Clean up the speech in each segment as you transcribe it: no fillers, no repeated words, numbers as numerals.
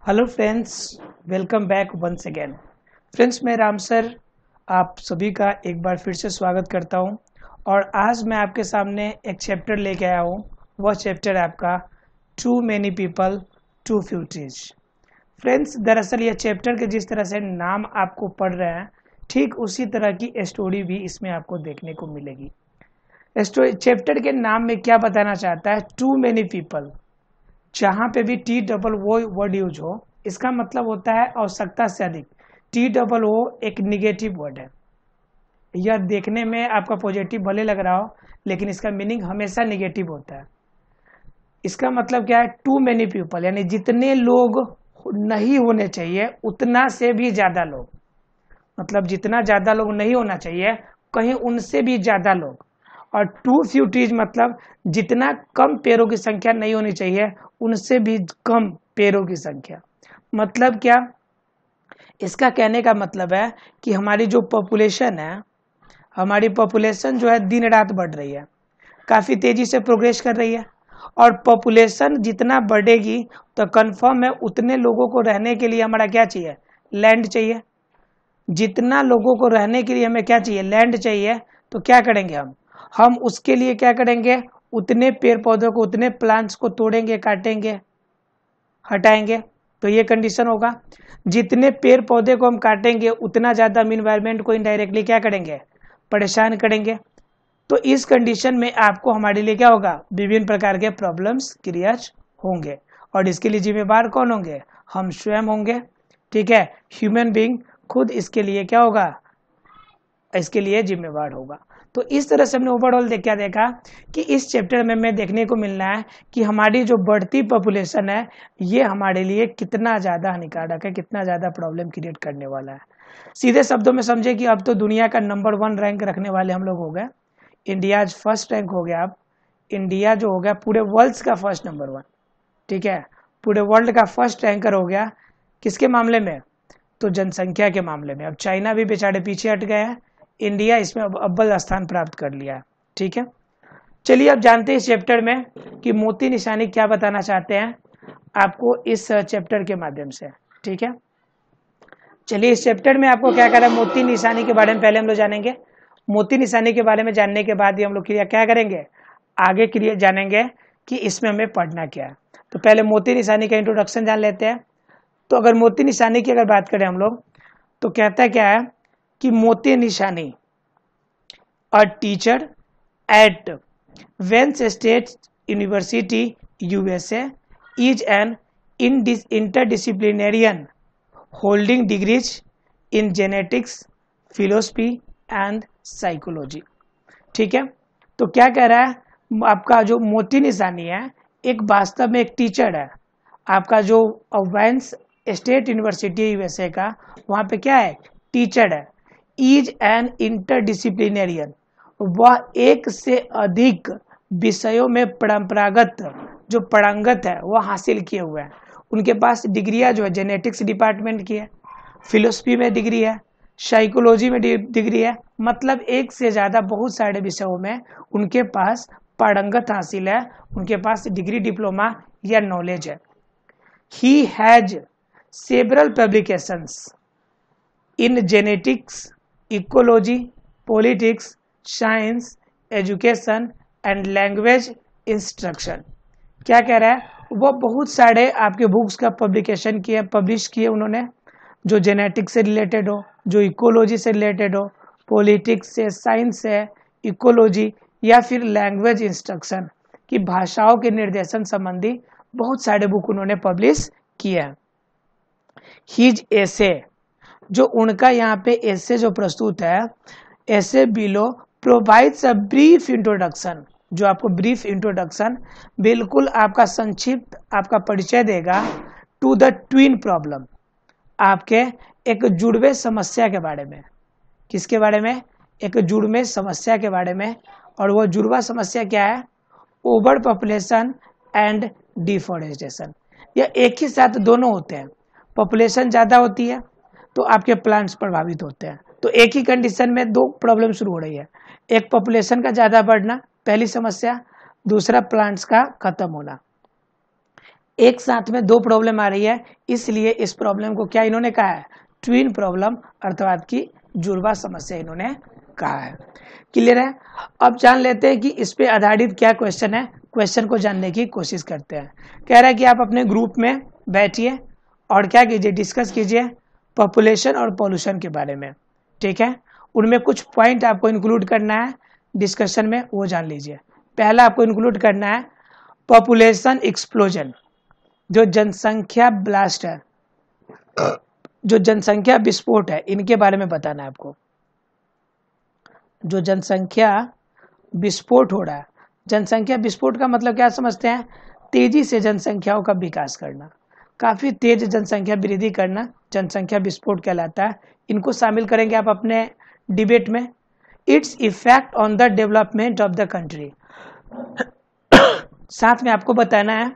Hello friends, welcome back once again. Friends, मैं Ram sir आप सभी का एक बार फिर से स्वागत करता हूं और आज मैं आपके सामने एक चैप्टर लेके आया हूं। वह चैप्टर है आपका too many people too few trees. Friends, दरअसल यह चैप्टर के जिस तरह से नाम आपको पढ़ रहे हैं, ठीक उसी तरह की स्टोरी भी इसमें आपको देखने को मिलेगी। चैप्टर के नाम में क्या बताना चाहता है? Too many people. जहां पे भी T double O word use हो, इसका मतलब होता है आवश्यकता से अधिक। टी डबल ओ एक निगेटिव वर्ड है। यह देखने में आपका पॉजिटिव भले लग रहा हो, लेकिन इसका मीनिंग हमेशा निगेटिव होता है। इसका मतलब क्या है? टू मेनी पीपल, यानी जितने लोग नहीं होने चाहिए उतना से भी ज्यादा लोग। मतलब जितना ज्यादा लोग नहीं होना चाहिए, कहीं उनसे भी ज्यादा लोग। और टू फ्यू ट्रीज मतलब जितना कम पेड़ों की संख्या नहीं होनी चाहिए, उनसे भी कम पेड़ों की संख्या। मतलब क्या? इसका कहने का मतलब है कि हमारी जो पॉपुलेशन है, हमारी पॉपुलेशन जो है दिन रात बढ़ रही है, काफी तेजी से प्रोग्रेस कर रही है। और पॉपुलेशन जितना बढ़ेगी तो कंफर्म है उतने लोगों को रहने के लिए हमारा क्या चाहिए? लैंड चाहिए। जितना लोगों को रहने के लिए हमें क्या चाहिए? लैंड चाहिए। तो क्या करेंगे हम उसके लिए क्या करेंगे? उतने पेड़ पौधों को, उतने प्लांट्स को तोड़ेंगे, काटेंगे, हटाएंगे। तो ये कंडीशन होगा। जितने पेड़ पौधे को हम काटेंगे उतना ज्यादा हम इन्वायरमेंट को इनडायरेक्टली क्या करेंगे? परेशान करेंगे। तो इस कंडीशन में आपको हमारे लिए क्या होगा? विभिन्न प्रकार के प्रॉब्लम्स क्रिएट होंगे। और इसके लिए जिम्मेवार कौन होंगे? हम स्वयं होंगे। ठीक है, ह्यूमन बीइंग खुद इसके लिए क्या होगा? इसके लिए जिम्मेवार होगा। तो इस तरह से हमने ओवरऑल क्या देखा कि इस चैप्टर में हमें देखने को मिलना है कि हमारी जो बढ़ती पॉपुलेशन है, ये हमारे लिए कितना ज्यादा हानिकारक है, कितना ज्यादा प्रॉब्लम क्रिएट करने वाला है। सीधे शब्दों में समझे कि अब तो दुनिया का नंबर 1 रैंक रखने वाले हम लोग हो गए। इंडिया फर्स्ट रैंक हो गया। अब इंडिया जो हो गया पूरे वर्ल्ड का फर्स्ट नंबर 1। ठीक है, पूरे वर्ल्ड का फर्स्ट रैंकर हो गया। किसके मामले में? तो जनसंख्या के मामले में। अब चाइना भी बेचारे पीछे हट गए हैं, इंडिया इसमें अव्वल स्थान प्राप्त कर लिया है। ठीक है, चलिए अब जानते हैं इस चैप्टर में कि मोती निशानी क्या बताना चाहते हैं आपको इस चैप्टर के माध्यम से। ठीक है, चलिए इस चैप्टर में आपको क्या करें? मोती निशानी के बारे में पहले हम लोग जानेंगे। मोती निशानी के बारे में जानने के बाद ही हम लोग क्रिया क्या करेंगे? आगे क्रिया जानेंगे कि इसमें हमें पढ़ना क्या है। तो पहले मोती निशानी का इंट्रोडक्शन जान लेते हैं। तो अगर मोती निशानी की अगर बात करें हम लोग, तो कहता क्या है कि Moti Nissani, a teacher at Wayne State University USA is an interdisciplinarian holding degrees in genetics, philosophy and psychology. ठीक है, तो क्या कह रहा है? आपका जो मोती निशानी है एक वास्तव में एक टीचर है। आपका जो वेंस स्टेट यूनिवर्सिटी यूएसए का, वहां पे क्या है? टीचर है। इज एन इंटरडिसिप्लिनेरियन, वह एक से अधिक विषयों में परंपरागत जो पारंगत है वह हासिल किए हुए हैं। उनके पास डिग्रियां जो है जेनेटिक्स डिपार्टमेंट की है, फिलोसफी में डिग्री है, साइकोलॉजी में डिग्री है। मतलब एक से ज्यादा बहुत सारे विषयों में उनके पास पारंगत हासिल है, उनके पास डिग्री, डिप्लोमा या नॉलेज है। He has several publications in genetics, ecology, politics, science, education and language instruction. क्या कह रहा है? वो बहुत सारे आपके बुक्स का पब्लिकेशन किए, पब्लिश किए उन्होंने, जो जेनेटिक्स से रिलेटेड हो, जो इकोलॉजी से रिलेटेड हो, पॉलिटिक्स से, साइंस से, इकोलॉजी या फिर लैंग्वेज इंस्ट्रक्शन की भाषाओं के निर्देशन संबंधी बहुत सारे बुक उन्होंने पब्लिश किए हैं। हिज एसे, जो उनका यहाँ पे एसे जो प्रस्तुत है, essay below provides a brief introduction, जो आपको ब्रीफ इंट्रोडक्शन बिल्कुल आपका संक्षिप्त आपका परिचय देगा टू द ट्विन प्रॉब्लम, आपके एक जुड़वे समस्या के बारे में। किसके बारे में? एक जुड़वे समस्या के बारे में। और वो जुड़वा समस्या क्या है? Over population and deforestation. या एक ही साथ दोनों होते हैं। पॉपुलेशन ज्यादा होती है तो आपके प्लांट्स प्रभावित होते हैं। तो एक ही कंडीशन में दो प्रॉब्लम शुरू हो रही है। एक पॉपुलेशन का ज्यादा बढ़ना, पहली समस्या, दूसरा प्लांट्स का खत्म होना। एक साथ में दो प्रॉब्लम आ रही है, इसलिए इस प्रॉब्लम को क्या इन्होंने कहा है, ट्विन प्रॉब्लम अर्थात की जुड़वा समस्या इन्होंने कहा है। क्लियर है। अब जान लेते हैं कि इस पे आधारित क्या क्वेश्चन है, क्वेश्चन को जानने की कोशिश करते हैं। कह रहा है कि आप अपने ग्रुप में बैठिए और क्या कीजिए, डिस्कस कीजिए पॉपुलेशन और पॉल्यूशन के बारे में। ठीक है, उनमें कुछ पॉइंट आपको इंक्लूड करना है डिस्कशन में, वो जान लीजिए। पहला आपको इंक्लूड करना है पॉपुलेशन एक्सप्लोजन, जो जनसंख्या ब्लास्ट है, जो जनसंख्या विस्फोट है, इनके बारे में बताना है आपको। जो जनसंख्या विस्फोट हो रहा है, जनसंख्या विस्फोट का मतलब क्या समझते हैं, तेजी से जनसंख्याओं का विकास करना, काफी तेज जनसंख्या वृद्धि करना जनसंख्या विस्फोट कहलाता है। इनको शामिल करेंगे आप अपने डिबेट में। Its effect on the development of the country, साथ में आपको बताना है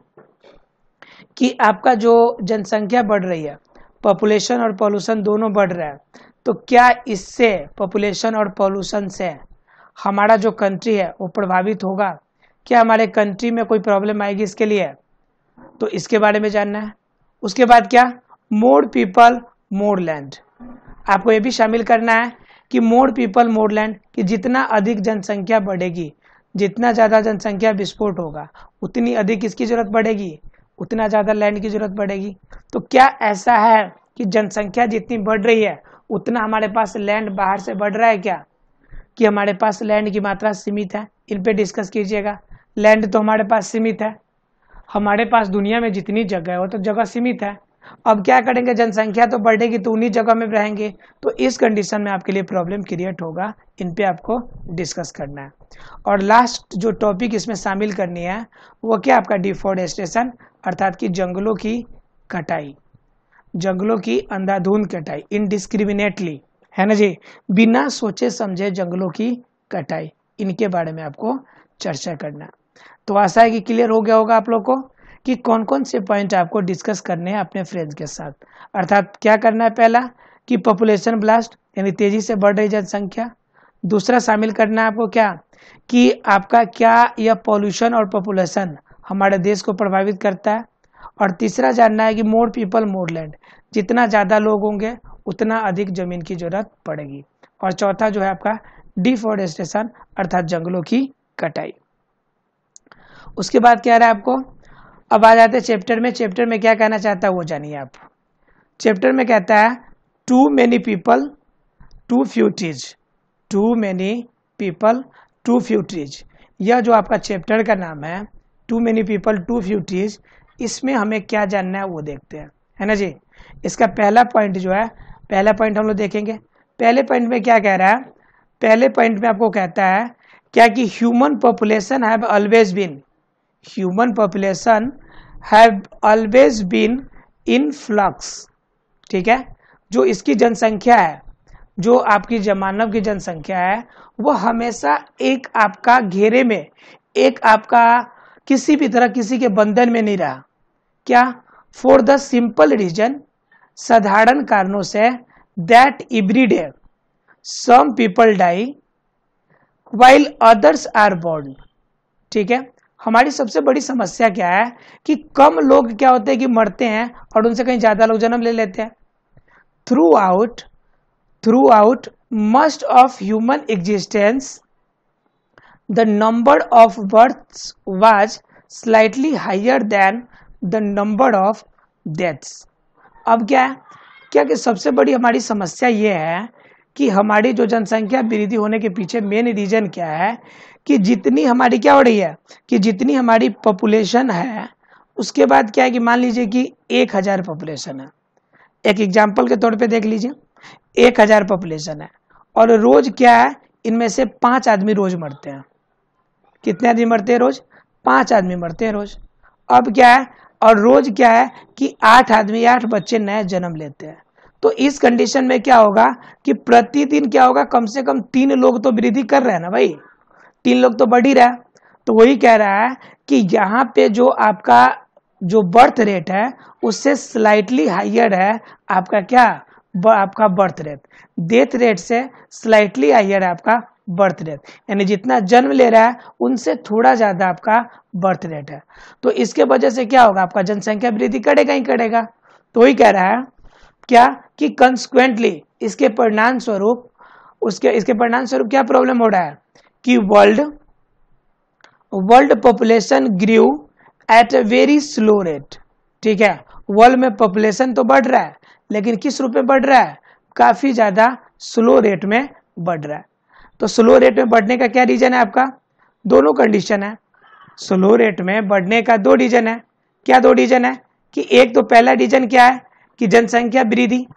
कि आपका जो जनसंख्या बढ़ रही है, पॉपुलेशन और पॉल्यूशन दोनों बढ़ रहा है, तो क्या इससे पॉपुलेशन और पॉल्यूशन से हमारा जो कंट्री है वो प्रभावित होगा, क्या हमारे कंट्री में कोई प्रॉब्लम आएगी इसके लिए, तो इसके बारे में जानना है। उसके बाद क्या, मोर पीपल मोर लैंड, आपको ये भी शामिल करना है कि मोर पीपल मोर लैंड, कि जितना अधिक जनसंख्या बढ़ेगी, जितना ज़्यादा जनसंख्या विस्फोट होगा, उतनी अधिक इसकी जरूरत बढ़ेगी, उतना ज़्यादा लैंड की जरूरत बढ़ेगी। तो क्या ऐसा है कि जनसंख्या जितनी बढ़ रही है उतना हमारे पास लैंड बाहर से बढ़ रहा है क्या, कि हमारे पास लैंड की मात्रा सीमित है, इन पे डिस्कस कीजिएगा। लैंड तो हमारे पास सीमित है, हमारे पास दुनिया में जितनी जगह है वो तो जगह सीमित है। अब क्या करेंगे, जनसंख्या तो बढ़ेगी तो उन्हीं जगह में रहेंगे, तो इस कंडीशन में आपके लिए प्रॉब्लम क्रिएट होगा। इन पे आपको डिस्कस करना है। और लास्ट जो टॉपिक इसमें शामिल करनी है वो क्या, आपका डिफॉरेस्टेशन अर्थात कि जंगलों की कटाई, जंगलों की अंधाधुंध कटाई, इनडिस्क्रिमिनेटली, है ना जी, बिना सोचे समझे जंगलों की कटाई, इनके बारे में आपको चर्चा करना है। तो आशा है कि क्लियर हो गया होगा आप लोग को कि कौन कौन से पॉइंट आपको डिस्कस करने हैं अपने फ्रेंड्स के साथ। अर्थात क्या करना है, पहला कि पॉपुलेशन ब्लास्ट यानी तेजी से बढ़ रही जनसंख्या, दूसरा शामिल करना है आपको क्या, कि आपका क्या यह पॉल्यूशन और पॉपुलेशन हमारे देश को प्रभावित करता है, और तीसरा जानना है कि मोर पीपल मोर लैंड, जितना ज़्यादा लोग होंगे उतना अधिक जमीन की जरूरत पड़ेगी, और चौथा जो है आपका डिफॉरेस्टेशन अर्थात जंगलों की कटाई। उसके बाद क्या रहा है आपको, अब आ जाते हैं चैप्टर में। चैप्टर में क्या कहना चाहता है वो जानिए आप। चैप्टर में कहता है too many people too few trees, too many people too few trees, यह जो आपका चैप्टर का नाम है too many people too few trees, इसमें हमें क्या जानना है वो देखते हैं, है ना जी। इसका पहला पॉइंट जो है, पहला पॉइंट हम लोग देखेंगे। पहले पॉइंट में क्या कह रहा है, पहले पॉइंट में आपको कहता है क्या कि human population have always been, human population have always been in flux. ठीक है, जो इसकी जनसंख्या है, जो आपकी मानव की जनसंख्या है, वो हमेशा एक आपका घेरे में, एक आपका किसी भी तरह किसी के बंधन में नहीं रहा। क्या, फॉर द सिंपल रीजन, साधारण कारणों से, that every day some people die while others are born. ठीक है, हमारी सबसे बड़ी समस्या क्या है कि कम लोग क्या होते हैं कि मरते हैं और उनसे कहीं ज्यादा लोग जन्म ले लेते हैं। Throughout most of human existence the number of births was slightly higher than the number of deaths. अब क्या है, क्या कि सबसे बड़ी हमारी समस्या ये है कि हमारी जो जनसंख्या वृद्धि होने के पीछे मेन रीजन क्या है कि जितनी हमारी क्या हो रही है कि जितनी हमारी पॉपुलेशन है, उसके बाद क्या है कि मान लीजिए कि 1000 पॉपुलेशन है, एक एग्जाम्पल के तौर पे देख लीजिए, 1000 पॉपुलेशन है और रोज क्या है, इनमें से 5 आदमी रोज मरते हैं। कितने आदमी मरते हैं रोज, 5 आदमी मरते हैं रोज। अब क्या है, और रोज क्या है कि 8 आदमी 8 बच्चे नए जन्म लेते हैं। तो इस कंडीशन में क्या होगा कि प्रतिदिन क्या होगा, कम से कम 3 लोग तो वृद्धि कर रहे हैं ना भाई, 3 लोग तो बढ़ ही रहा है। तो वही कह रहा है कि यहाँ पे जो आपका जो बर्थ रेट है उससे स्लाइटली हायर है आपका क्या, आपका बर्थ रेट, डेथ रेट से स्लाइटली हायर है आपका बर्थ रेट, यानी जितना जन्म ले रहा है उनसे थोड़ा ज्यादा आपका बर्थ रेट है। तो इसके वजह से क्या होगा, आपका जनसंख्या वृद्धि करेगा ही करेगा। तो ही कह रहा है क्या कि कंसिक्वेंटली इसके परिणाम स्वरूप इसके परिणाम स्वरूप क्या प्रॉब्लम हो रहा है कि world population grew at a very slow rate. ठीक है, वर्ल्ड में पॉपुलेशन तो बढ़ रहा है लेकिन किस रूप में बढ़ रहा है, काफी ज्यादा स्लो रेट में बढ़ रहा है। तो स्लो रेट में बढ़ने का क्या रीजन है आपका, दोनों कंडीशन है। स्लो रेट में बढ़ने का दो रीजन है। क्या दो रीजन है कि एक तो पहला रीजन क्या है कि जनसंख्या वृद्धि।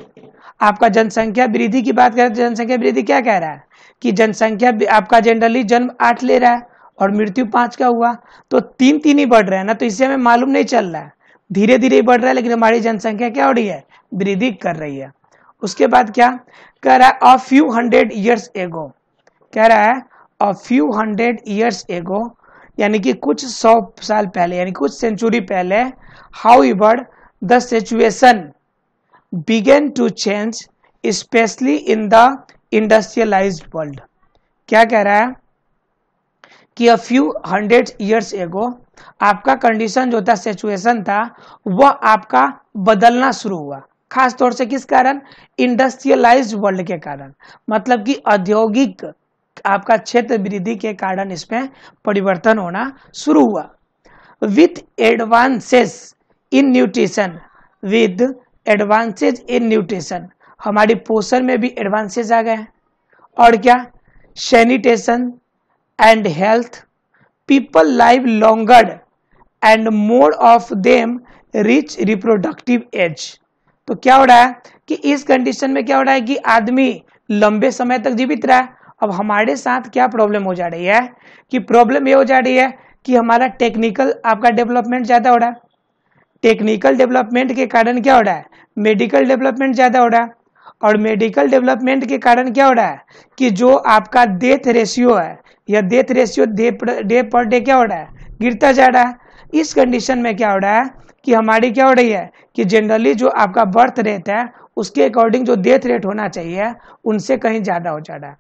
आपका जनसंख्या वृद्धि की बात करें तो जनसंख्या वृद्धि क्या कह रहा है कि जनसंख्या आपका जनरली जन्म 8 ले रहा है और मृत्यु 5 का हुआ, तो 3 ही बढ़ रहा है ना, तो इससे हमें मालूम नहीं चल रहा है, धीरे धीरे बढ़ रहा है लेकिन हमारी जनसंख्या क्या हो रही है, वृद्धि कर रही है। उसके बाद क्या कह रहा है, a few hundred years ago, कह रहा है a few hundred years ago, यानी कि कुछ 100 साल पहले, यानी कुछ सेंचुरी पहले, however the situation began to change especially in the industrialized world. क्या कह रहा है कि a few hundred years ago आपका कंडीशन जो था, सिचुएशन था, वह आपका बदलना शुरू हुआ। खास तौर से किस कारण, इंडस्ट्रियलाइज्ड वर्ल्ड के कारण, मतलब कि औद्योगिक आपका क्षेत्र वृद्धि के कारण इसमें परिवर्तन होना शुरू हुआ। With advances in nutrition, with advances in nutrition, हमारी पोषण में भी एडवांसेज आ गए हैं। और क्या, sanitation and health, people live longer and more of them rich reproductive age. तो क्या हो रहा है कि इस कंडीशन में क्या हो रहा है कि आदमी लंबे समय तक जीवित रहा है। अब हमारे साथ क्या प्रॉब्लम हो जा रही है कि प्रॉब्लम ये हो जा रही है कि हमारा टेक्निकल आपका डेवलपमेंट ज्यादा हो रहा है। टेक्निकल डेवलपमेंट के कारण क्या हो रहा है, मेडिकल डेवलपमेंट ज्यादा हो रहा है। और मेडिकल डेवलपमेंट के कारण क्या हो रहा है कि जो आपका डेथ रेशियो है, या death ratio day per day क्या हो रहा है, गिरता जा रहा है। इस कंडीशन में क्या हो रहा है कि हमारी क्या हो रही है कि जनरली जो आपका बर्थ रेट है उसके अकॉर्डिंग जो डेथ रेट होना चाहिए उनसे कहीं ज्यादा हो जा रहा है।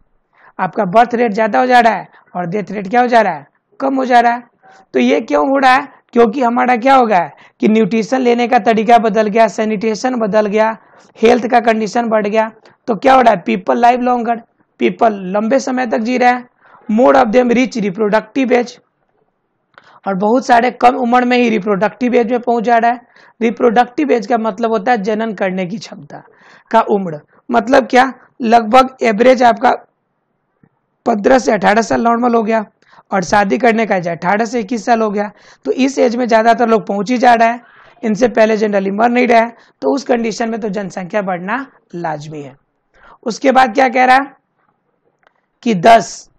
आपका बर्थ रेट ज्यादा हो जा रहा है और डेथ रेट क्या हो जा रहा है, कम हो जा रहा है। तो ये क्यों हो रहा है, क्योंकि हमारा क्या हो गया कि न्यूट्रिशन लेने का तरीका बदल गया, सैनिटेशन बदल गया, हेल्थ का कंडीशन बढ़ गया। तो क्या हो रहा है, पीपल लाइव लॉन्गर, पीपल लंबे समय तक जी रहे हैं, more of them rich reproductive age, और बहुत सारे कम उम्र में ही रिप्रोडक्टिव एज में पहुंच जा रहा है। रिप्रोडक्टिव एज का मतलब होता है जनन करने की क्षमता का उम्र, मतलब क्या, लगभग एवरेज आपका 15 से 18 साल नॉर्मल हो गया, और शादी करने का एज 18 से 21 साल हो गया। तो इस एज में ज्यादातर लोग पहुंच ही जा रहा है, इनसे पहले जनरली मर नहीं रहा है। तो उस कंडीशन में तो जनसंख्या बढ़ना लाजमी है। उसके बाद क्या कह रहा है कि 10,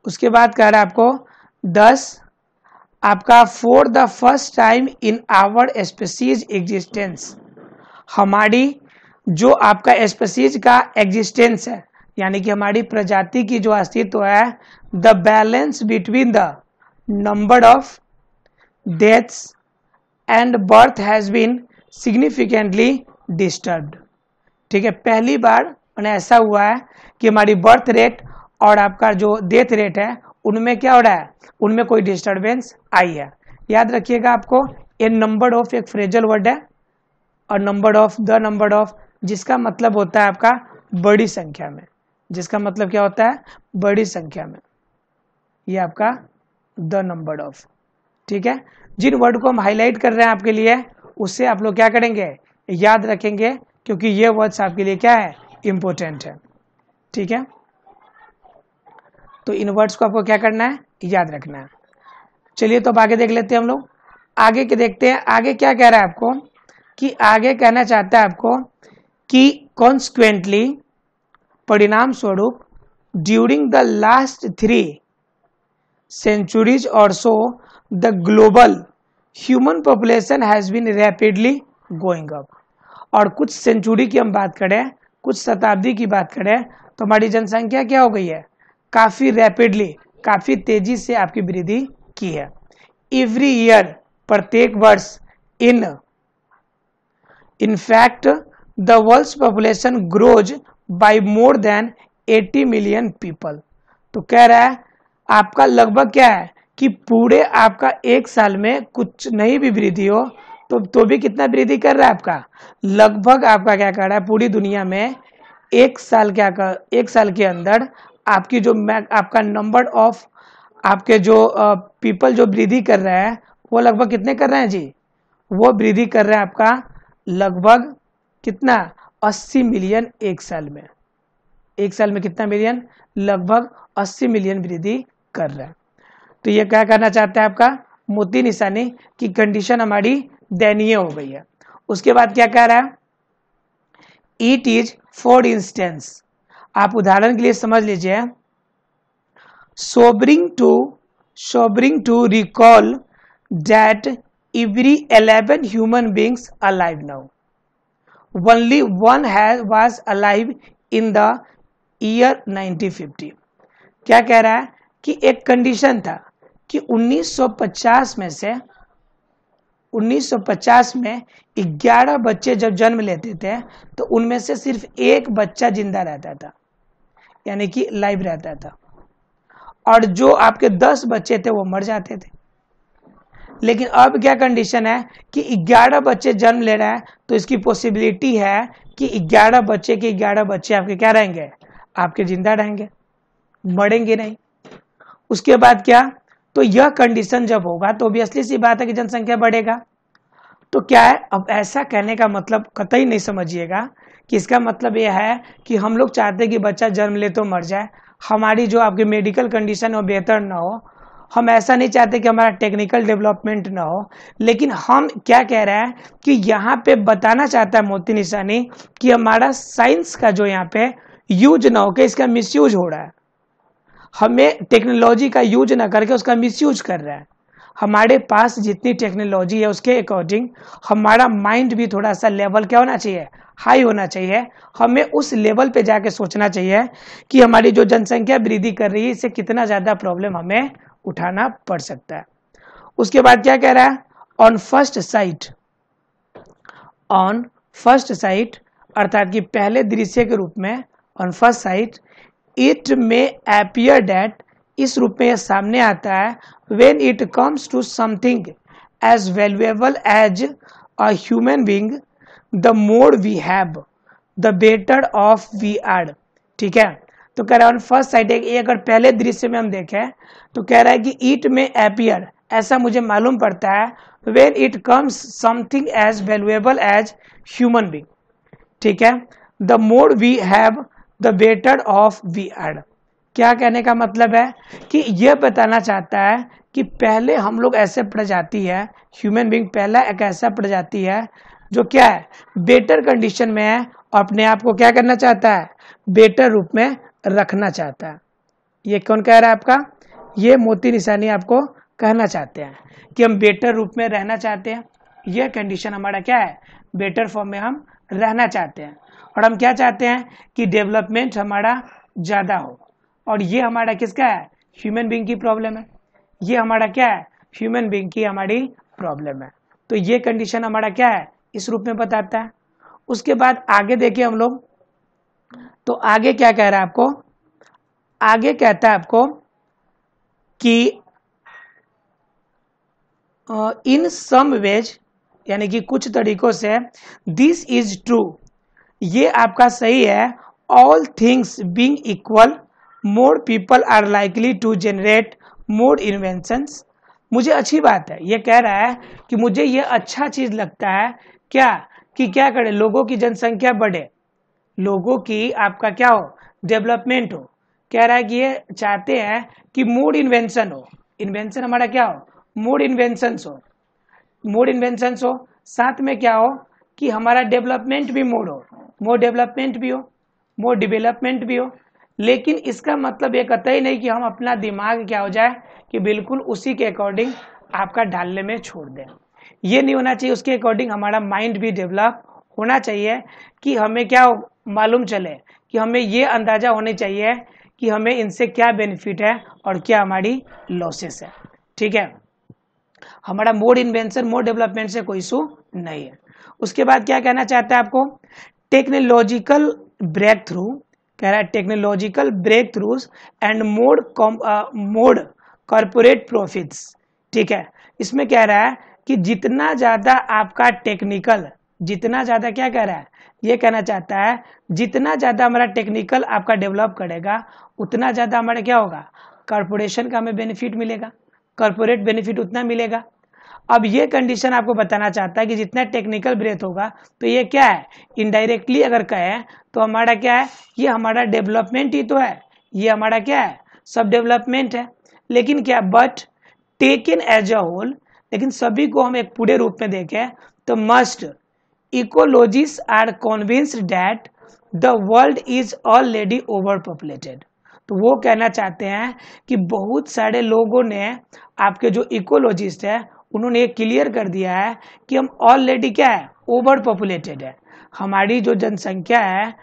उसके बाद कह रहा है आपको 10 आपका for the first time in our species existence, हमारी जो आपका स्पीसीज का एग्जिस्टेंस है, यानी कि हमारी प्रजाति की जो अस्तित्व है, the balance between the number of deaths and birth has been significantly disturbed. ठीक है, पहली बार ऐसा हुआ है कि हमारी बर्थ रेट और आपका जो डेथ रेट है उनमें क्या हो रहा है, उनमें कोई डिस्टर्बेंस आई है। याद रखिएगा आपको, ए नंबर ऑफ एक फ्रेजल वर्ड है, और number of, the number of, जिसका मतलब होता है आपका बड़ी संख्या में, जिसका मतलब क्या होता है, बड़ी संख्या में, ये आपका द नंबर ऑफ। ठीक है, जिन वर्ड को हम हाईलाइट कर रहे हैं आपके लिए, उससे आप लोग क्या करेंगे, याद रखेंगे, क्योंकि ये वर्ड्स आपके लिए क्या है, इंपॉर्टेंट है। ठीक है, तो इन वर्ड्स को आपको क्या करना है, याद रखना है। चलिए तो अब आगे देख लेते हैं हम लोग, आगे के देखते हैं। आगे क्या कह रहा है आपको कि आगे कहना चाहता है आपको कि कॉन्सिक्वेंटली, परिणाम स्वरूप, during the last 3 centuries or so the global human population has been rapidly going up। और कुछ सेंचुरी की हम बात करें, कुछ शताब्दी की बात करें, तो हमारी जनसंख्या क्या हो गई है, काफी रैपिडली, काफी तेजी से आपकी वृद्धि की है। एवरी ईयर, प्रत्येक वर्ष, in fact the world's population grows by more than 80 million people. तो कह रहा है आपका लगभग क्या है कि पूरे आपका 1 साल में कुछ नहीं भी वृद्धि हो तो भी कितना वृद्धि कर रहा है आपका, लगभग आपका क्या कर रहा है पूरी दुनिया में 1 साल एक साल के अंदर आपकी जो आपका नंबर ऑफ आपके जो पीपल जो वृद्धि कर रहे हैं वो लगभग कितने कर रहे हैं जी, वो वृद्धि कर रहे हैं आपका लगभग कितना 80 मिलियन 1 साल में। 1 साल में कितना मिलियन, लगभग 80 मिलियन वृद्धि कर रहा है। तो ये क्या करना चाहता है आपका मोती निशानी की कंडीशन हमारी दयनीय हो गई है। उसके बाद क्या कह रहा है, इट इज फॉर इंस्टेंस, आप उदाहरण के लिए समझ लीजिए, sobering to recall that every 11 human beings alive now, only one was alive in the year 1950। क्या कह रहा है कि एक कंडीशन था कि 1950 में 11 बच्चे जब जन्म लेते थे तो उनमें से सिर्फ एक बच्चा जिंदा रहता था, यानी कि लाइव रहता था, और जो आपके 10 बच्चे थे वो मर जाते थे। लेकिन अब क्या कंडीशन है कि 11 बच्चे जन्म ले रहे हैं तो इसकी पॉसिबिलिटी है कि 11 बच्चे के 11 बच्चे आपके क्या रहेंगे, आपके जिंदा रहेंगे, मरेंगे नहीं। उसके बाद क्या, तो यह कंडीशन जब होगा तो ऑब्वियसली सी बात है कि जनसंख्या बढ़ेगा। तो क्या है, अब ऐसा कहने का मतलब कतई नहीं समझिएगा कि इसका मतलब यह है कि हम लोग चाहते हैं कि बच्चा जन्म ले तो मर जाए, हमारी जो आपकी मेडिकल कंडीशन हो बेहतर ना हो, हम ऐसा नहीं चाहते कि हमारा टेक्निकल डेवलपमेंट ना हो। लेकिन हम क्या कह रहे हैं कि यहाँ पे बताना चाहता है मोती निशानी कि हमारा साइंस का जो यहाँ पे यूज ना हो के इसका मिसयूज हो रहा है, हमें टेक्नोलॉजी का यूज ना करके उसका मिसयूज कर रहा है। हमारे पास जितनी टेक्नोलॉजी है उसके अकॉर्डिंग हमारा माइंड भी थोड़ा सा लेवल क्या होना चाहिए, हाई होना चाहिए। हमें उस लेवल पे जाके सोचना चाहिए कि हमारी जो जनसंख्या वृद्धि कर रही है इससे कितना ज्यादा प्रॉब्लम हमें उठाना पड़ सकता है। उसके बाद क्या कह रहा है, ऑन फर्स्ट साइट अर्थात कि पहले दृश्य के रूप में, ऑन फर्स्ट साइट इट में अपीयर दैट, इस रूप में यह सामने आता है, when it comes to something as valuable as a human being, the more we have the better off we are। ठीक है, तो कह रहा है ऑन फर्स्ट साइड, अगर पहले दृश्य में हम देखें तो कह रहा है कि इट में अपीयर, ऐसा मुझे मालूम पड़ता है, when it comes something as valuable as human being, ठीक है, the more we have the better off we are। क्या कहने का मतलब है कि यह बताना चाहता है कि पहले हम लोग ऐसे प्रजाति है, ह्यूमन बीइंग पहला एक ऐसा प्रजाति है जो क्या है, बेटर कंडीशन में है और अपने आप को क्या करना चाहता है, बेटर रूप में रखना चाहता है। ये कौन कह रहा है आपका, ये मोती निशानी आपको कहना चाहते हैं कि हम बेटर रूप में रहना चाहते हैं। यह कंडीशन हमारा क्या है, बेटर फॉर्म में हम रहना चाहते हैं, और हम क्या चाहते हैं कि डेवलपमेंट हमारा ज्यादा हो। और ये हमारा किसका है, ह्यूमन बीइंग की प्रॉब्लम है, ये हमारा क्या है, ह्यूमन बीइंग की हमारी प्रॉब्लम है। तो ये कंडीशन हमारा क्या है, इस रूप में बताता है। उसके बाद आगे देखिए हम लोग, तो आगे क्या कह रहा है आपको, आगे कहता है आपको कि इन सम वेज, यानी कि कुछ तरीकों से, दिस इज ट्रू, ये आपका सही है, all things being equal more people are likely to generate more inventions. मुझे अच्छी बात है, ये कह रहा है कि मुझे ये अच्छा चीज लगता है क्या, कि क्या करे, लोगों की जनसंख्या बढ़े, लोगों की आपका क्या हो, डेवलपमेंट हो। कह रहा है कि ये चाहते हैं कि मोर इन्वेंशन हो, इन्वेंशन हमारा क्या हो, मोर इन्वेंशंस हो, मोर इन्वेंशंस हो, साथ में क्या हो कि हमारा डेवलपमेंट भी मोर हो, मोर डेवलपमेंट भी हो, मोर डेवलपमेंट भी हो। लेकिन इसका मतलब ये कतई नहीं कि हम अपना दिमाग क्या हो जाए कि बिल्कुल उसी के अकॉर्डिंग आपका ढालने में छोड़ दें, ये नहीं होना चाहिए। उसके अकॉर्डिंग हमारा माइंड भी डेवलप होना चाहिए कि हमें क्या मालूम चले, कि हमें ये अंदाजा होना चाहिए कि हमें इनसे क्या बेनिफिट है और क्या हमारी लॉसेस है। ठीक है, हमारा मोर इन्वेंशन मोर डेवलपमेंट से कोई इशू नहीं है। उसके बाद क्या कहना चाहता है आपको, टेक्नोलॉजिकल ब्रेक थ्रू कह रहा है technological breakthroughs and more corporate profits. ठीक है, इसमें कह रहा है कि जितना ज्यादा आपका टेक्निकल, जितना ज्यादा क्या कह रहा है, ये कहना चाहता है जितना ज्यादा हमारा टेक्निकल आपका डेवलप करेगा उतना ज्यादा हमारा क्या होगा, कॉर्पोरेशन का हमें बेनिफिट मिलेगा, कॉर्पोरेट बेनिफिट उतना मिलेगा। अब ये कंडीशन आपको बताना चाहता है कि जितना टेक्निकल ब्रेथ होगा तो ये क्या है, इनडायरेक्टली अगर कहें तो हमारा क्या है, ये हमारा डेवलपमेंट ही तो है, ये हमारा क्या है, सब डेवलपमेंट है। लेकिन क्या, but taken as a whole, लेकिन सभी को हम एक पूरे रूप में देखें तो most ecologist are convinced that the world is already overpopulated. तो वो कहना चाहते हैं कि बहुत सारे लोगों ने, आपके जो इकोलॉजिस्ट है उन्होंने ये क्लियर कर दिया है कि हम ऑलरेडी क्या है, ओवर पॉपुलेटेड है, हमारी जो जनसंख्या है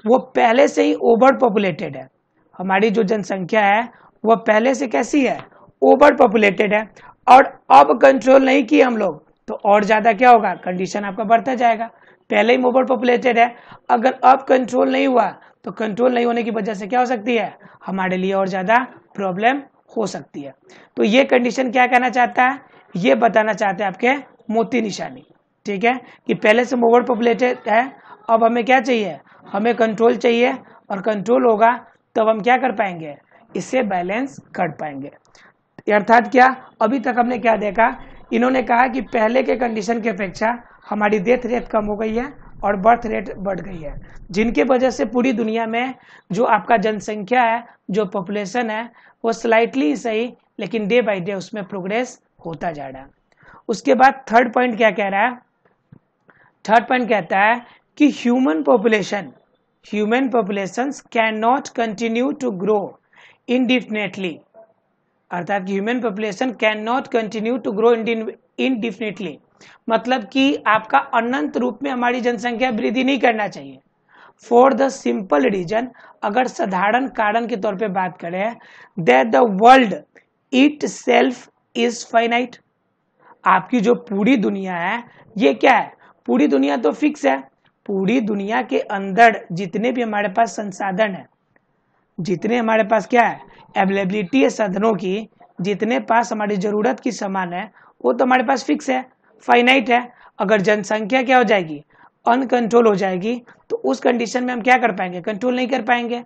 वो पहले से ही ओवर पॉपुलेटेड है, हमारी जो जनसंख्या है वो पहले से कैसी है, ओवर पॉपुलेटेड है। और अब कंट्रोल नहीं किए हम लोग तो और ज्यादा क्या होगा, कंडीशन आपका बढ़ता जाएगा, पहले ही ओवर पॉपुलेटेड है, अगर अब कंट्रोल नहीं हुआ तो कंट्रोल नहीं होने की वजह से क्या हो सकती है, हमारे लिए और ज्यादा प्रॉब्लम हो सकती है। तो ये कंडीशन क्या कहना चाहता है, ये बताना चाहते हैं आपके मोती निशानी। ठीक है, कि पहले से ओवर पॉपुलेटेड है, अब हमें क्या चाहिए, हमें कंट्रोल चाहिए, और कंट्रोल होगा तब हम क्या कर पाएंगे, इससे बैलेंस कर पाएंगे। अर्थात क्या, अभी तक हमने क्या देखा, इन्होंने कहा कि पहले के कंडीशन की अपेक्षा हमारी डेथ रेट कम हो गई है और बर्थ रेट बढ़ गई है, जिनके वजह से पूरी दुनिया में जो आपका जनसंख्या है, जो पॉपुलेशन है, वो स्लाइटली सही लेकिन डे बाय डे उसमें प्रोग्रेस होता जा रहा है। उसके बाद थर्ड पॉइंट क्या कह रहा है, थर्ड पॉइंट कहता है कि human populations can not continue to grow indefinitely, अर्थात human population can not continue to grow indefinitely, मतलब कि आपका अनंत रूप में हमारी जनसंख्या वृद्धि नहीं करना चाहिए। फॉर द सिंपल रीजन, अगर साधारण कारण के तौर पे बात करें, that the world it self is finite, आपकी जो पूरी दुनिया है ये क्या है, पूरी दुनिया तो फिक्स है, पूरी दुनिया के अंदर जितने भी हमारे पास संसाधन है, जितने हमारे पास क्या है, अवेलेबिलिटी है साधनों की, जितने पास हमारी जरूरत की सामान है वो तो हमारे पास फिक्स है, फाइनाइट है। अगर जनसंख्या क्या हो जाएगी, अनकंट्रोल हो जाएगी, तो उस कंडीशन में हम क्या कर पाएंगे, कंट्रोल नहीं कर पाएंगे।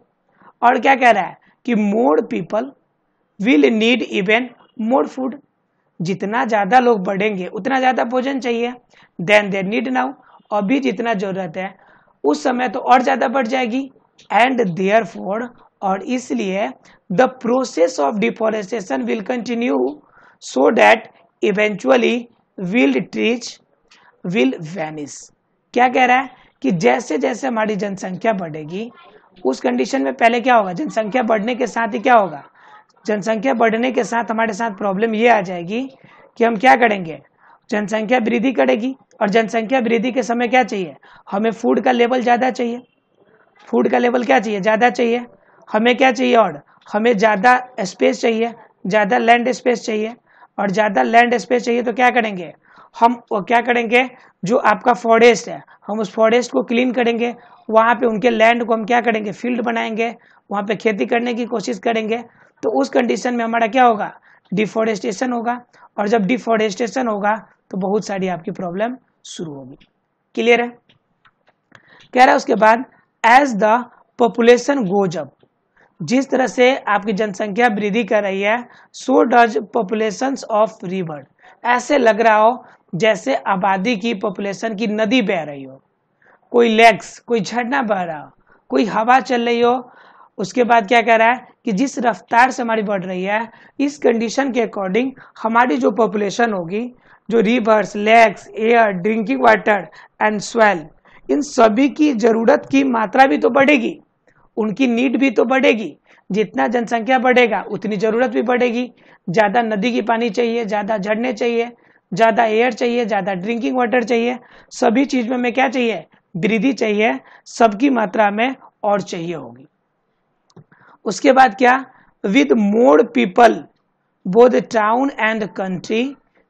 और क्या कह रहा है कि more people will need even more food, जितना ज्यादा लोग बढ़ेंगे उतना ज्यादा भोजन चाहिए, देन देयर नीड नाउ, अभी जितना जरूरत है उस समय तो और ज्यादा बढ़ जाएगी। एंड देयरफॉर, और इसलिए the process of deforestation will continue so that eventually wild trees will vanish. क्या कह रहा है कि जैसे जैसे हमारी जनसंख्या बढ़ेगी उस कंडीशन में पहले क्या होगा, जनसंख्या बढ़ने के साथ ही क्या होगा, जनसंख्या बढ़ने के साथ हमारे साथ प्रॉब्लम ये आ जाएगी कि हम क्या करेंगे, जनसंख्या वृद्धि करेगी, और जनसंख्या वृद्धि के समय क्या चाहिए, हमें फूड का लेवल ज़्यादा चाहिए, फूड का लेवल क्या चाहिए, ज़्यादा चाहिए, हमें क्या चाहिए, और हमें ज़्यादा स्पेस चाहिए, ज़्यादा लैंड स्पेस चाहिए, और ज़्यादा लैंड स्पेस चाहिए तो क्या करेंगे, हम क्या करेंगे, जो आपका फॉरेस्ट है हम उस फॉरेस्ट को क्लीन करेंगे, वहाँ पे उनके लैंड को हम क्या करेंगे, फील्ड बनाएंगे, वहाँ पे खेती करने की कोशिश करेंगे। तो उस कंडीशन में हमारा क्या होगा, डिफॉरेस्टेशन होगा, और जब डिफॉरेस्टेशन होगा तो बहुत सारी आपकी प्रॉब्लम शुरू होगी। क्लियर है, कह रहा है उसके बाद as the population goes up, जिस तरह से आपकी जनसंख्या वृद्धि कर रही है, so does populations of river, ऐसे लग रहा हो जैसे आबादी की पॉपुलेशन की नदी बह रही हो, कोई लेक्स, कोई झरना बह रहा हो, कोई हवा चल रही हो। उसके बाद क्या कह रहा है कि जिस रफ्तार से हमारी बढ़ रही है, इस कंडीशन के अकॉर्डिंग हमारी जो पॉपुलेशन होगी, जो rivers, lakes, air, drinking water and soil, इन सभी की जरूरत की मात्रा भी तो बढ़ेगी, उनकी नीड भी तो बढ़ेगी, जितना जनसंख्या बढ़ेगा उतनी जरूरत भी बढ़ेगी, ज्यादा नदी की पानी चाहिए, ज्यादा झरने चाहिए, ज्यादा एयर चाहिए, ज्यादा ड्रिंकिंग वाटर चाहिए, सभी चीज में हमें क्या चाहिए, वृद्धि चाहिए, सबकी मात्रा में और चाहिए होगी। उसके बाद क्या, with more people both town and country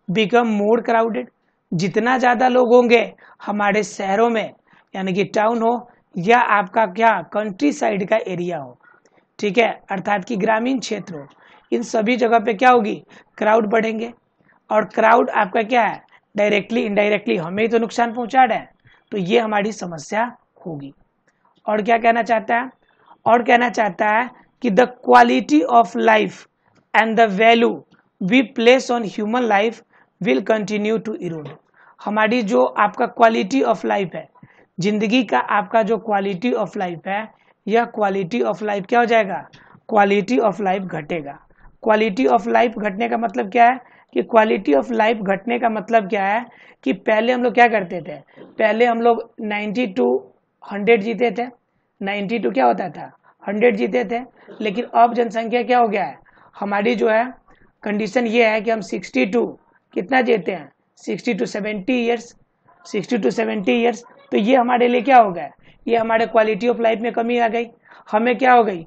become more crowded, जितना ज्यादा लोग होंगे हमारे शहरों में, यानी कि टाउन हो या आपका क्या कंट्री साइड का एरिया हो, ठीक है, अर्थात कि ग्रामीण क्षेत्र हो, इन सभी जगह पे क्या होगी, क्राउड बढ़ेंगे। और क्राउड आपका क्या है, डायरेक्टली इनडायरेक्टली हमें ही तो नुकसान पहुंचा रहा है, तो ये हमारी समस्या होगी। और क्या कहना चाहता है, और कहना चाहता है कि the quality of life and the value we place on human life will continue to erode. हमारी जो आपका क्वालिटी ऑफ लाइफ है, जिंदगी का आपका जो क्वालिटी ऑफ लाइफ है, यह क्वालिटी ऑफ लाइफ क्या हो जाएगा, क्वालिटी ऑफ लाइफ घटेगा। क्वालिटी ऑफ लाइफ घटने का मतलब क्या है कि क्वालिटी ऑफ लाइफ घटने का मतलब क्या है कि पहले हम लोग क्या करते थे, पहले हम लोग 90 to 100 जीते थे, 90 to क्या होता था 100 जीते थे, लेकिन अब जनसंख्या क्या हो गया है, हमारी जो है कंडीशन ये है कि हम 62 कितना जीते हैं, 60 to 70 ईयर्स, 60 to 70 ईयर्स। तो ये हमारे लिए क्या हो गया, ये हमारे क्वालिटी ऑफ लाइफ में कमी आ गई। हमें क्या हो गई,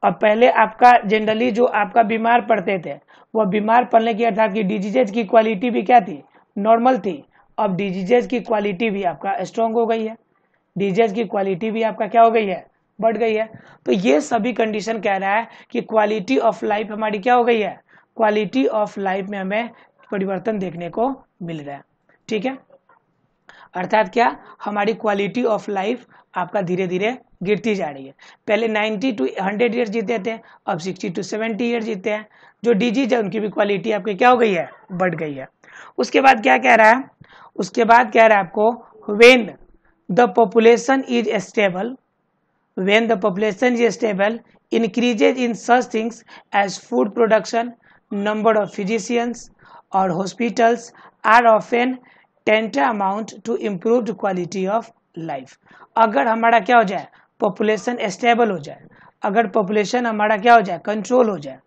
अब पहले आपका जनरली जो आपका बीमार पड़ते थे, वह बीमार पड़ने की अर्थात की डिजीजेज की क्वालिटी भी क्या थी, नॉर्मल थी। अब डिजीजेज की क्वालिटी भी आपका स्ट्रांग हो गई है, डिजीज की क्वालिटी भी आपका क्या हो गई है, बढ़ गई है। तो ये सभी कंडीशन कह रहा है कि क्वालिटी ऑफ लाइफ हमारी क्या हो गई है, क्वालिटी ऑफ लाइफ में हमें परिवर्तन देखने को मिल रहा है, ठीक है। अर्थात क्या, हमारी क्वालिटी ऑफ लाइफ आपका धीरे धीरे गिरती जा रही है। पहले 90 to 100 ईयर जीते थे, अब 60 to 70 ईयर जीते हैं। जो डिजीज है उनकी भी क्वालिटी आपकी क्या हो गई है, बढ़ गई है। उसके बाद क्या कह रहा है, उसके बाद कह रहा है आपको when the population is stable, when the population is stable, increases in such things as food production, number of physicians or hospitals are often tantamount to improved quality of life। अगर हमारा क्या हो जाए, पॉपुलेशन स्टेबल हो जाए, अगर population हमारा क्या हो जाए, कंट्रोल हो जाए,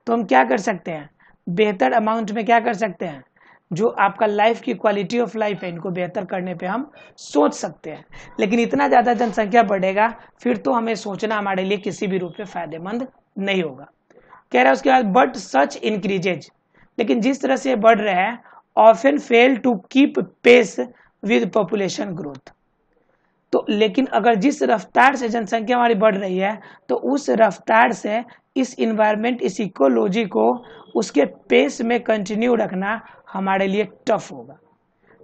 तो हम क्या कर सकते हैं, बेहतर अमाउंट में क्या कर सकते हैं, जो आपका लाइफ की क्वालिटी ऑफ लाइफ है, इनको बेहतर करने पे हम सोच सकते हैं। लेकिन इतना ज़्यादा जनसंख्या बढ़ेगा फिर तो हमें सोचना हमारे लिए किसी भी रूप में फायदेमंद नहीं होगा। कह रहा है उसके बाद बट सच इंक्रीजेज, लेकिन जिस तरह से बढ़ रहे हैं often fail to keep pace with population growth. तो लेकिन अगर जिस रफ्तार से जनसंख्या हमारी बढ़ रही है, तो उस रफ्तार से इस इन्वायरमेंट, इस इकोलॉजी को उसके पेस में कंटिन्यू रखना हमारे लिए टफ होगा।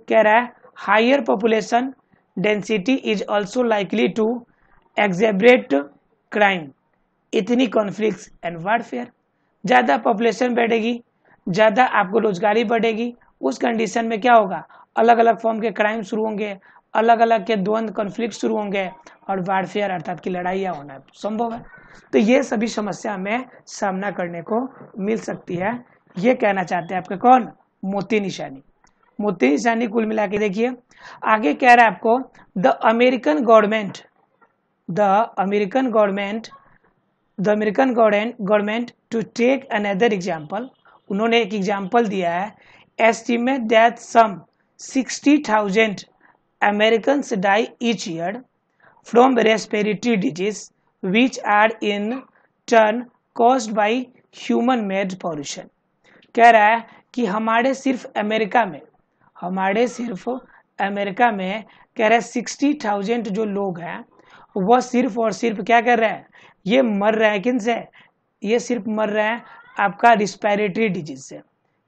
कह रहा है higher population density is also likely to exacerbate crime, ethnic conflicts and warfare. ज़्यादा पॉपुलेशन बढ़ेगी, ज़्यादा आपको रोजगारी बढ़ेगी, उस कंडीशन में क्या होगा, अलग अलग फॉर्म के क्राइम शुरू होंगे, अलग अलग के द्वंद्व कॉन्फ्लिक्ट शुरू होंगे और वारफेयर अर्थात की लड़ाइयाँ होना संभव है। तो ये सभी समस्या में सामना करने को मिल सकती है। ये कहना चाहते हैं आपके कौन, मोती निशानी। मोती निशानी कुल मिला के देखिए आगे कह रहा है आपको the American government to take another example. उन्होंने एक एग्जाम्पल दिया है, estimate that some 60,000 Americans die each year from respiratory disease which are in turn caused by human made pollution। कह रहा है कि हमारे सिर्फ अमेरिका में कह रहा है 60,000 जो लोग हैं वह सिर्फ और सिर्फ क्या कर रहे हैं, ये मर रहे हैं किनसे, ये सिर्फ मर रहे हैं आपका रिस्पायरेटरी डिजीज से।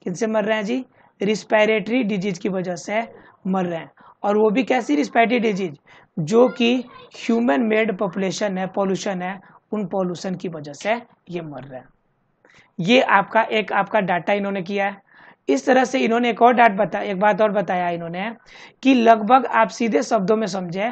किनसे मर रहे हैं जी, रिस्पायरेटरी डिजीज की वजह से मर रहे हैं। और वो भी कैसी रिस्पायरेटरी डिजीज, जो कि ह्यूमन मेड पॉपुलेशन है, पॉल्यूशन है, उन पॉल्यूशन की वजह से ये मर रहे हैं। ये आपका डाटा इन्होंने किया है। इस तरह से इन्होंने एक बात और बताया इन्होंने कि लगभग आप सीधे शब्दों में समझे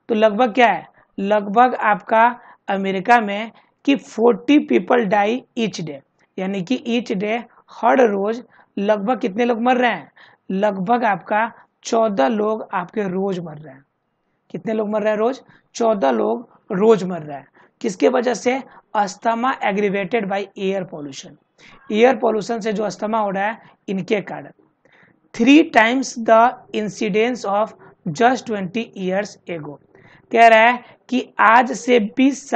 तो लगभग क्या है, लगभग आपका अमेरिका में कि 40 पीपल डाई ईच डे, यानी कि ईच डे हर रोज लगभग कितने लोग मर रहे हैं, लगभग आपका 14 लोग आपके रोज मर रहे हैं। कितने लोग मर रहे हैं रोज, 14 लोग रोज मर रहे हैं। किसके वजह से, asthma aggravated by air pollution. Air pollution से जो अस्थमा हो रहा है इनके कारण। 3 times the incidence of just 20 years एगो। कह रहा है कि आज से 20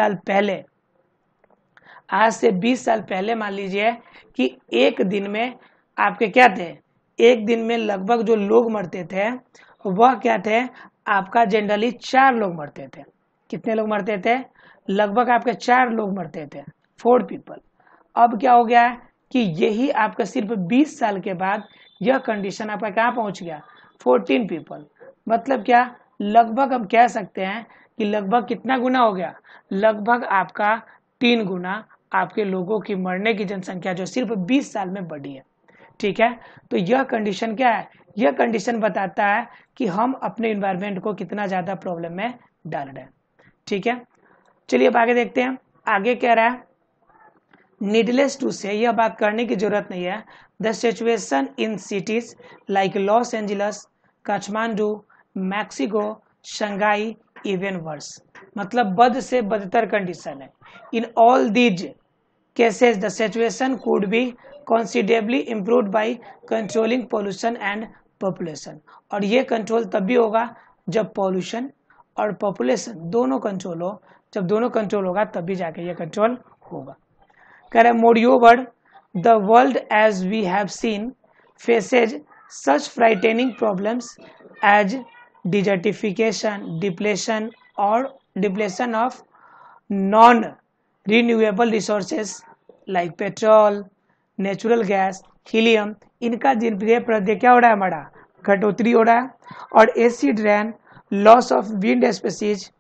साल पहले मान लीजिए कि एक दिन में आपके क्या थे, एक दिन में लगभग जो लोग मरते थे वह क्या थे, आपका जनरली 4 लोग मरते थे। कितने लोग मरते थे? लगभग आपके 4 लोग मरते थे, 4 पीपल। अब क्या हो गया है कि यही आपका सिर्फ 20 साल के बाद यह कंडीशन आपका कहाँ पहुंच गया? 14 पीपल। मतलब क्या? लगभग हम कह सकते हैं कि लगभग कितना गुना हो गया? लगभग आपका 3 गुना आपके लोगों की मरने की जनसंख्या जो सिर्फ 20 साल में बढ़ी है। ठीक है, तो यह कंडीशन क्या है? यह कंडीशन बताता है कि हम अपने इन्वायरमेंट को कितना ज्यादा प्रॉब्लम में डाल रहे हैं। ठीक है, चलिए अब आगे देखते हैं। आगे कह रहा है, नीडलेस टू से, यह बात करने की जरूरत नहीं है, the situation in cities like Los Angeles, Kathmandu, Mexico, Shanghai even worse. मतलब बद से बदतर कंडीशन है। In all these cases the situation could be considerably improved by controlling pollution and population। और ये कंट्रोल तब भी होगा जब पॉल्यूशन और पॉपुलेशन दोनों कंट्रोल हो। जब दोनों कंट्रोल होगा तब भी जाके ये कंट्रोल होगा। कह रहे moreover the world as we have seen faces such frightening problems as desertification, depletion of non renewable resources like petrol, natural gas, helium, इनका दिन प्रतिदिन क्या हो रहा है? हमारा घटोतरी हो रहा है। और acid rain, loss of wind species,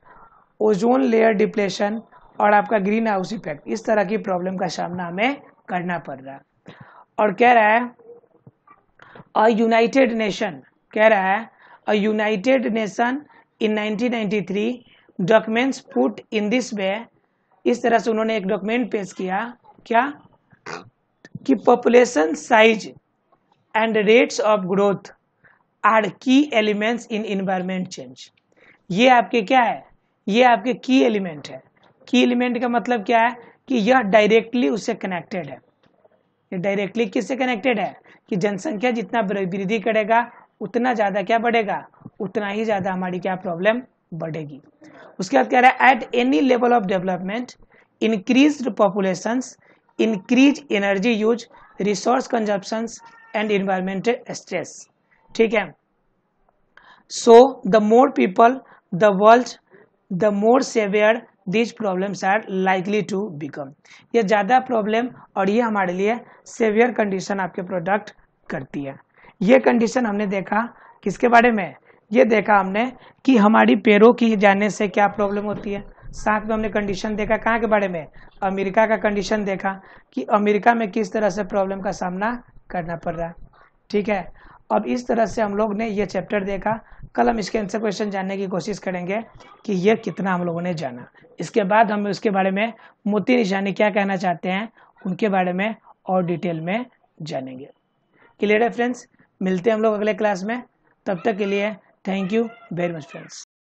ozone layer depletion और आपका ग्रीन हाउस इफेक्ट, इस तरह की प्रॉब्लम का सामना हमें करना पड़ रहा है। और कह रहा है अ यूनाइटेड नेशन, कह रहा है a United Nation in 1993 documents put in this way, इस तरह से उन्होंने एक डॉक्यूमेंट पेश किया, क्या कि population size and rates of growth are key elements in environment change. ये आपके क्या है? ये आपके की एलिमेंट है। की एलिमेंट का मतलब क्या है कि यह डायरेक्टली उससे कनेक्टेड है। ये डायरेक्टली किससे कनेक्टेड है कि जनसंख्या जितना वृद्धि करेगा उतना ज्यादा क्या बढ़ेगा? उतना ही ज्यादा हमारी क्या प्रॉब्लम बढ़ेगी। उसके बाद कह रहा है at any level of development increased populations increase energy use, resource consumptions and environmental stress. ठीक है, so the more people the world the more severe these problems are likely to become। ये ज़्यादा प्रॉब्लम और ये हमारे लिए saviour condition आपके product करती है। ये कंडीशन हमने देखा किसके बारे में? ये देखा हमने कि हमारी पैरों की जाने से क्या प्रॉब्लम होती है। साथ में हमने कंडीशन देखा कहाँ के बारे में? अमेरिका का कंडीशन देखा कि अमेरिका में किस तरह से प्रॉब्लम का सामना करना पड़ रहा है। ठीक है, अब इस तरह से हम लोग ने ये चैप्टर देखा। कल हम इसके आंसर क्वेश्चन जानने की कोशिश करेंगे कि ये कितना हम लोगों ने जाना। इसके बाद हम उसके बारे में मोती निशानी क्या कहना चाहते हैं उनके बारे में और डिटेल में जानेंगे। क्लियर है फ्रेंड्स? मिलते हैं हम लोग अगले क्लास में। तब तक के लिए thank you very much friends.